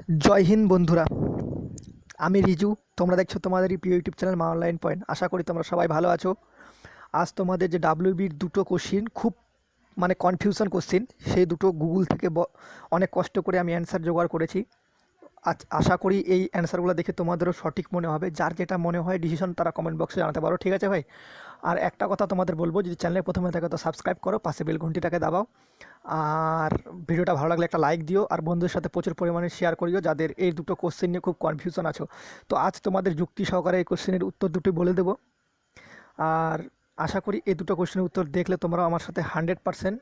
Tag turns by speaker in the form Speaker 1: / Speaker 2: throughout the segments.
Speaker 1: জয় হিন্দ বন্ধুরা, আমি রিজু। তোমরা দেখছো তোমাদেরই প্রিয় ইউটিউব চ্যানেল মা অনলাইন পয়েন্ট। আশা করি তোমরা সবাই ভালো আছো। আজ তোমাদের যে ডাব্লিউবির দুটো কোশ্চিন খুব কনফিউশন কোশ্চিন, সেই দুটো গুগল থেকে অনেক কষ্ট করে আমি অ্যান্সার জোগাড় করেছি। আশা করি এই অ্যান্সারগুলো দেখে তোমাদেরও সঠিক মনে হবে। যার যেটা মনে হয় ডিসিশন তারা কমেন্ট বক্সে জানাতে পারো, ঠিক আছে ভাই? আর একটা কথা তোমাদের বলবো, যদি চ্যানেলে প্রথমে থাকে তো সাবস্ক্রাইব করো, পাশে বেল ঘন্টিটাকে দাবাও। আর ভিডিওটা ভালো লাগলে একটা লাইক দিও, আর বন্ধুদের সাথে প্রচুর পরিমাণে শেয়ার করিও যাদের এই দুটো কোশ্চেন নিয়ে খুব কনফিউশন আছো। তো আজ তোমাদের যুক্তি সহকারে এই কোশ্চেনের উত্তর দুটোই বলে দেবো। আর আশা করি এই দুটো কোশ্চেনের উত্তর দেখলে তোমরা আমার সাথে 100%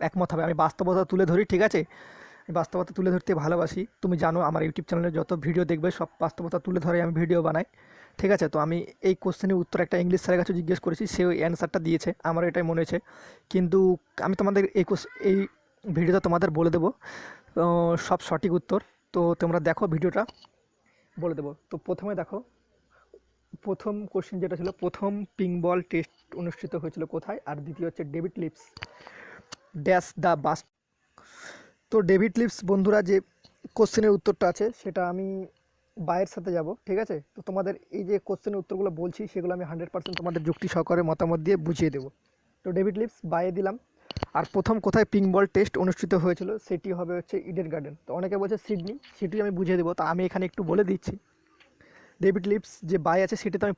Speaker 1: একমত হবে। আমি বাস্তবতা তুলে ধরি, ঠিক আছে? আমি বাস্তবতা তুলে ধরতে ভালোবাসি। তুমি জানো আমার ইউটিউব চ্যানেলে যত ভিডিও দেখবে সব বাস্তবতা তুলে ধরে আমি ভিডিও বানাই, ঠিক আছে? তো আমি এই কোশ্চেনের উত্তর একটা ইংলিশ স্যারের কাছে জিজ্ঞেস করেছি, সে ওই অ্যান্সারটা দিয়েছে, আমার এটাই মনে হয়েছে। কিন্তু আমি তোমাদের এই ভিডিওতে তোমাদের বলে দেবো সব সঠিক উত্তর। তো তোমরা দেখো ভিডিওটা, বলে দেবো। তো প্রথমে দেখো, প্রথম কোশ্চেন যেটা ছিল, প্রথম পিঙ্ক বল টেস্ট অনুষ্ঠিত হয়েছিল কোথায়? আর দ্বিতীয় হচ্ছে David leaps dash the bus. তো ডেভিড লিপস বন্ধুরা যে কোশ্চেনের উত্তরটা আছে সেটা আমি বায়ের সাথে যাব, ঠিক আছে? তো তোমাদের এই যে কোশ্চেনের উত্তরগুলো বলছি সেগুলো আমি 100% তোমাদের যুক্তি সহকারে মতামত দিয়ে বুঝিয়ে দেবো। তো ডেভিড লিপস বায়ে দিলাম। আর প্রথম কোথায় পিঙ্ক বল টেস্ট অনুষ্ঠিত হয়েছিল সেটি হবে হচ্ছে ইডেন গার্ডেন। তো অনেকে বলছে সিডনি, সেটি আমি বুঝিয়ে দেবো। তো আমি এখানে একটু বলে দিচ্ছি, ডেভিড লিপস যে বাই আছে সেটি তো আমি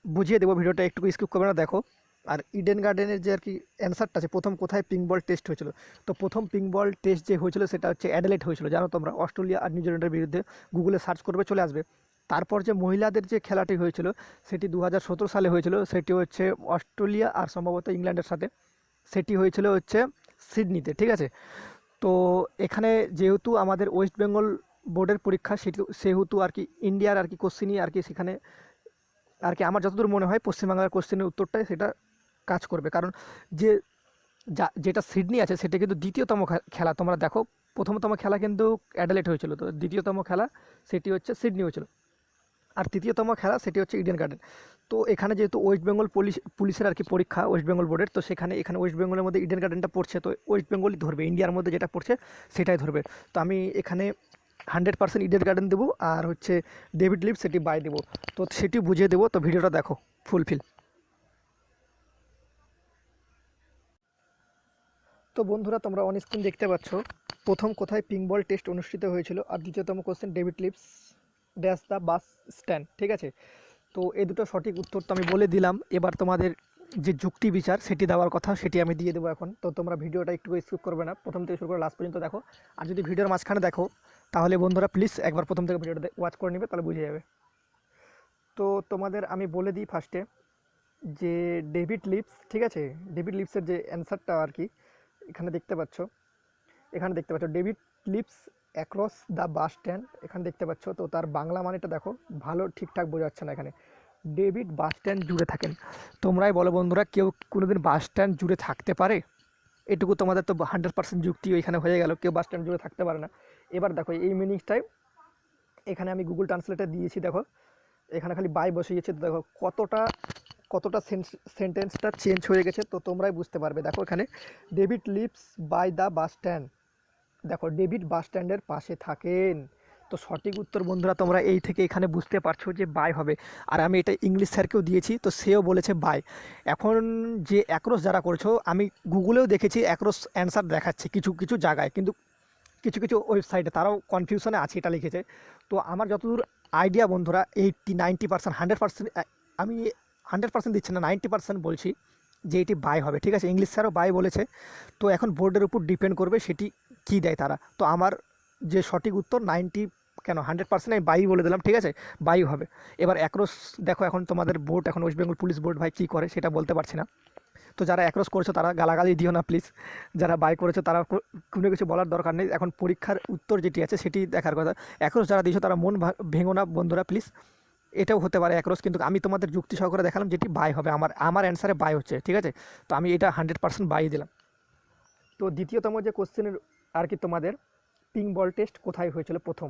Speaker 1: বুঝিয়ে দেবো, ভিডিওটা একটু স্কিপ করবে না, দেখো। আর ইডেন গার্ডেনের যে আর কি অ্যান্সারটা আছে, প্রথম কোথায় পিঙ্ক বল টেস্ট হয়েছিল, তো প্রথম পিঙ্ক বল টেস্ট যে হয়েছিল সেটা হচ্ছে অ্যাডেলেড হয়েছিল, জানো তোমরা, অস্ট্রেলিয়া আর নিউজিল্যান্ডের বিরুদ্ধে। গুগলে সার্চ করবে, চলে আসবে। তারপর যে মহিলাদের যে খেলাটি হয়েছিল সেটি 2017 সালে হয়েছিল, সেটি হচ্ছে অস্ট্রেলিয়া আর সম্ভবত ইংল্যান্ডের সাথে। সেটি হয়েছিল হচ্ছে সিডনিতে, ঠিক আছে? তো এখানে যেহেতু আমাদের ওয়েস্ট বেঙ্গল বোর্ডের পরীক্ষা, সেহেতু আর কি ইন্ডিয়ার আর কি কোশ্চিনই আর কি সেখানে আর কি আমার যতদূর মনে হয় পশ্চিমবাংলার কোশ্চেনের উত্তরটাই সেটা কাজ করবে। কারণ যে যেটা সিডনি আছে সেটা কিন্তু দ্বিতীয়তম খেলা, তোমরা দেখো। প্রথমতম খেলা কিন্তু অ্যাডেলেড হয়েছিল, তো দ্বিতীয়তম খেলা সেটি হচ্ছে সিডনি হয়েছিল। আর তৃতীয়তম খেলা সেটি হচ্ছে ইডেন গার্ডেন। তো এখানে যেহেতু ওয়েস্ট বেঙ্গল পুলিশের আর কি পরীক্ষা, ওয়েস্ট বেঙ্গল বোর্ডের, তো এখানে ওয়েস্ট বেঙ্গলের মধ্যে ইডেন গার্ডেনটা পড়ছে, তো ওয়েস্ট বেঙ্গলই ধরবে, ইন্ডিয়ার মধ্যে যেটা পড়ছে সেটাই ধরবে। তো আমি এখানে 100% ইডেন গার্ডেন দেবো, আর হচ্ছে ডেভিড লিভ সেটি বাই দেবো। তো সেটি বুঝিয়ে দেবো। তো ভিডিওটা দেখো ফুলফিল। তো বন্ধুরা, তোমরা অন স্ক্রিন দেখতে পাচ্ছ প্রথম কোথায় পিঙ্ক বল টেস্ট অনুষ্ঠিত হয়েছিল, আর দ্বিতীয়তম question David lives dash the bus stand, ঠিক আছে? তো এই দুটো সঠিক উত্তর তো আমি বলে দিলাম। এবার তোমাদের যে যুক্তি বিচার সেটি দেওয়ার কথা সেটি আমি দিয়ে দেবো এখন। তো তোমরা ভিডিওটা একটু স্কিপ করবে না, প্রথম থেকে শুরু করে লাস্ট পর্যন্ত দেখো। আর যদি ভিডিওর মাঝখানে দেখো তাহলে বন্ধুরা প্লিজ একবার প্রথম থেকে ভিডিওটা ওয়াচ করে নেবে, তাহলে বুঝে যাবে। তো তোমাদের আমি বলে দিই ফার্স্টে যে ডেভিড লিপস, ঠিক আছে? ডেভিড লিপসের যে অ্যান্সারটা আর কি এখানে দেখতে পাচ্ছ, David leaps across the bus stand, এখানে দেখতে পাচ্ছ। তো তার বাংলা মানেটা দেখো, ভালো ঠিকঠাক বোঝা যাচ্ছে না এখানে। ডেভিড বাস স্ট্যান্ড জুড়ে থাকেন। তোমরাই বলো বন্ধুরা, কেউ কোনোদিন বাস স্ট্যান্ড জুড়ে থাকতে পারে? এটুকু তোমাদের তো 100% যুক্তি এখানে হয়ে গেল, কেউ বাস স্ট্যান্ড জুড়ে থাকতে পারে না। এবার দেখো এই মিনিংসটাই এখানে আমি গুগল ট্রান্সলেটে দিয়েছি, দেখো এখানে খালি বাই বসিয়েছে। তো দেখো কতটা কতটা সেন্টেন্সটা চেঞ্জ হয়ে গেছে, তো তোমরাই বুঝতে পারবে। দেখো এখানে David lives by the bus stand, দেখো ডেভিড বাস স্ট্যান্ডের পাশে থাকেন। তো সঠিক উত্তর বন্ধুরা তোমরা এই থেকে এখানে বুঝতে পারছো যে বাই হবে। আর আমি এটা ইংলিশ স্যারকেও দিয়েছি, তো সেও বলেছে বাই। এখন যে অ্যাক্রস যারা করছো, আমি গুগলেও দেখেছি অ্যাক্রস অ্যান্সার দেখাচ্ছে কিছু কিছু জায়গায়, কিন্তু কিছু কিছু ওয়েবসাইটে তারাও কনফিউশনে আছে এটা লিখেছে। তো আমার যতদূর আইডিয়া বন্ধুরা 90%, 100%, আমি 100% দিচ্ছি না, 90% বলছি যে এটি বাই হবে, ঠিক আছে? ইংলিশ স্যারও বাই বলেছে। তো এখন বোর্ডের উপর ডিপেন্ড করবে সেটি কী দেয় তারা। তো আমার যে সঠিক উত্তর 100% আমি বাই বলে দিলাম, ঠিক আছে? বাই হবে। এবার অ্যাক্রস দেখো, এখন তোমাদের বোর্ড, এখন ওয়েস্ট বেঙ্গল পুলিশ বোর্ড ভাই কী করে সেটা বলতে পারছি না। তো যারা অ্যাক্রস করেছো তারা গালাগালি দিও না প্লিজ, যারা বাই করেছো তারা কোনো কিছু বলার দরকার নেই। এখন পরীক্ষার উত্তর যেটি আছে সেটি দেখার কথা। অ্যাক্রস যারা দিয়েছো তারা মন ভেঙো না বন্ধুরা প্লিজ, এটাও হতে পারে অ্যাক্রস, কিন্তু আমি তোমাদের যুক্তি সহকারে দেখালাম যেটি বাই হবে, আমার অ্যান্সারে বাই হচ্ছে, ঠিক আছে? তো আমি এটা 100% বাই দিলাম। তো দ্বিতীয়তম যে কোশ্চেনের আর কি, তোমাদের পিঙ্ক বল টেস্ট কোথায় হয়েছিল প্রথম?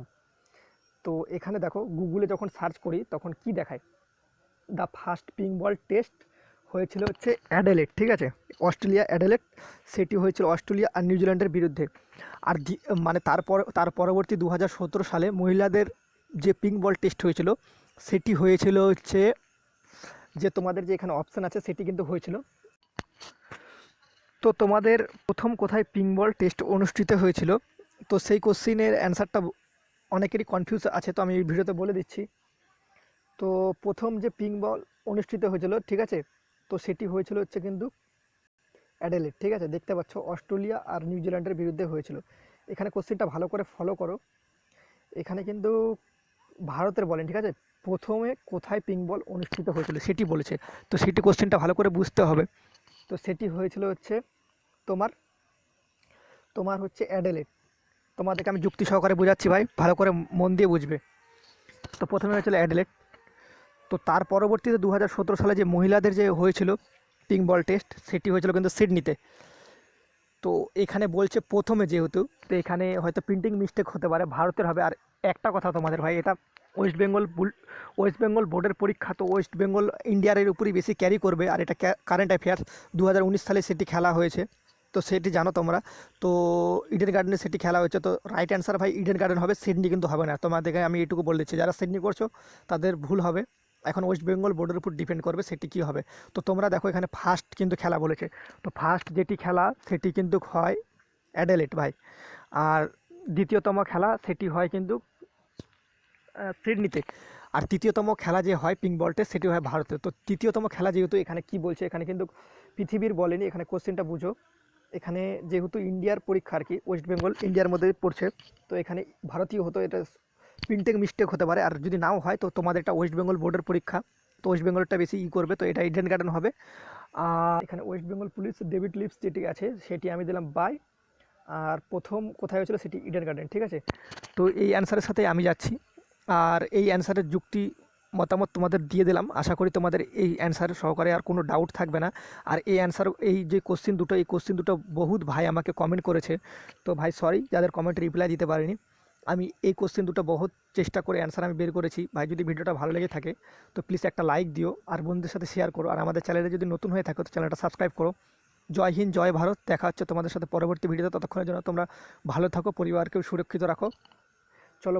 Speaker 1: তো এখানে দেখো গুগলে যখন সার্চ করি তখন কি দেখায়, the first pink ball test হয়েছিল হচ্ছে অ্যাডেলেড, ঠিক আছে, অস্ট্রেলিয়া অ্যাডেলেড। সেটি হয়েছিল অস্ট্রেলিয়া আর নিউজিল্যান্ডের বিরুদ্ধে। আর মানে তার পরবর্তী 2017 সালে মহিলাদের যে পিঙ্ক বল টেস্ট হয়েছিল সেটি হয়েছিল হচ্ছে, যে তোমাদের যে এখানে অপশান আছে সেটি কিন্তু হয়েছিল। তো তোমাদের প্রথম কোথায় পিঙ্ক বল টেস্ট অনুষ্ঠিত হয়েছিল, তো সেই কোশ্চিনের অ্যান্সারটা অনেকেরই কনফিউজ আছে, তো আমি এই ভিডিওতে বলে দিচ্ছি। তো প্রথম যে পিঙ্ক বল অনুষ্ঠিত হয়েছিল, ঠিক আছে, তো সেটি হয়েছিল হচ্ছে কিন্তু অ্যাডেলেড, ঠিক আছে, দেখতে পাচ্ছ অস্ট্রেলিয়া আর নিউজিল্যান্ডের বিরুদ্ধে হয়েছিল। এখানে কোশ্চেনটা ভালো করে ফলো করো। এখানে কিন্তু ভারতের বলেন, ঠিক আছে, প্রথমে কোথায় পিঙ্ক বল অনুষ্ঠিত হয়েছিল সেটি বলেছে। তো সেটি কোশ্চেনটা ভালো করে বুঝতে হবে। তো সেটি হয়েছিল হচ্ছে তোমার তোমার হচ্ছে অ্যাডেলেড। তোমাদেরকে আমি যুক্তি সহকারে বোঝাচ্ছি ভাই, ভালো করে মন দিয়ে বুঝবে। তো প্রথমে হয়েছিল অ্যাডেলেড। তো তার পরবর্তীতে 2017 সালে যে মহিলাদের যে হয়েছিল পিঙ্ক বল টেস্ট সেটি হয়েছিল কিন্তু সিডনিতে। তো এখানে বলছে প্রথমে, যেহেতু তো এখানে হয়তো প্রিন্টিং মিস্টেক হতে পারে, ভারতের হবে। আর একটা কথা তোমাদের ভাই, এটা ওয়েস্ট বেঙ্গল বোর্ডের পরীক্ষা, তো ওয়েস্ট বেঙ্গল ইন্ডিয়ার উপরই বেশি ক্যারি করবে। আর এটা কারেন্ট অ্যাফেয়ার্স, 2019 সালে সেটি খেলা হয়েছে, তো সেটি জানো তোমরা। তো ইডেন গার্ডেনে সেটি খেলা হয়েছে, তো রাইট অ্যান্সার ভাই ইডেন গার্ডেন হবে, সিডনি কিন্তু হবে না। তোমাদেরকে আমি এটুকু বলে দিচ্ছি, যারা সিডনি করছো তাদের ভুল হবে। এখন ওয়েস্ট বেঙ্গল বোর্ডের উপর ডিপেন্ড করবে সেটি কী হবে। তো তোমরা দেখো এখানে ফার্স্ট কিন্তু খেলা বলেছে, তো ফার্স্ট যেটি খেলা সেটি কিন্তু হয় অ্যাডেলেড ভাই। আর দ্বিতীয়তম খেলা সেটি হয় কিন্তু সিডনিতে। আর তৃতীয়তম খেলা যে হয় পিঙ্ক বল টেস্ট সেটি হয় ভারতে। তো তৃতীয়তম খেলা যেহেতু এখানে কি বলছে, এখানে কিন্তু পৃথিবীর বলেনি, এখানে কোশ্চেনটা বুঝো। এখানে যেহেতু ইন্ডিয়ার পরীক্ষা আর কি, ওয়েস্ট বেঙ্গল ইন্ডিয়ার মধ্যে পড়ছে, তো এখানে ভারতীয় হতো, এটা প্রিন্টিং মিস্টেক হতে পারে। আর যদি নাও হয় তো তোমাদের এটা ওয়েস্ট বেঙ্গল বোর্ডের পরীক্ষা, তো ওয়েস্ট বেঙ্গলটা বেশি করবে, তো এটা ইডেন গার্ডেন হবে। আর এখানে West Bengal police David leaps যেটি আছে সেটি আমি দিলাম বাই। আর প্রথম কোথায় হয়েছিল সেটি ইডেন গার্ডেন, ঠিক আছে। তো এই অ্যান্সারের সাথে আমি যাচ্ছি, আর এই অ্যান্সারের যুক্তি মতামত তোমাদের দিয়ে দিলাম। আশা করি তোমাদের এই অ্যান্সার সহকারে আর কোনো ডাউট থাকবে না। আর এই অ্যান্সার, এই যে কোশ্চিন দুটো, এই কোশ্চিন দুটো বহুত ভাই আমাকে কমেন্ট করেছে, তো ভাই সরি যাদের কমেন্ট রিপ্লাই দিতে পারিনি। আমি এই কোশ্চিন দুটো বহুত চেষ্টা করে অ্যান্সার আমি বের করেছি। ভাই যদি ভিডিওটা ভালো লেগে থাকে তো প্লিজ একটা লাইক দিও, আর বন্ধুদের সাথে শেয়ার করো। আর আমাদের চ্যানেলে যদি নতুন হয়ে থাকো তো চ্যানেলটা সাবস্ক্রাইব করো। জয় হিন্দ, জয় ভারত। দেখা হচ্ছে তোমাদের সাথে পরবর্তী ভিডিওতে, ততক্ষণের জন্য তোমরা ভালো থাকো, পরিবারকেও সুরক্ষিত রাখো। চলো।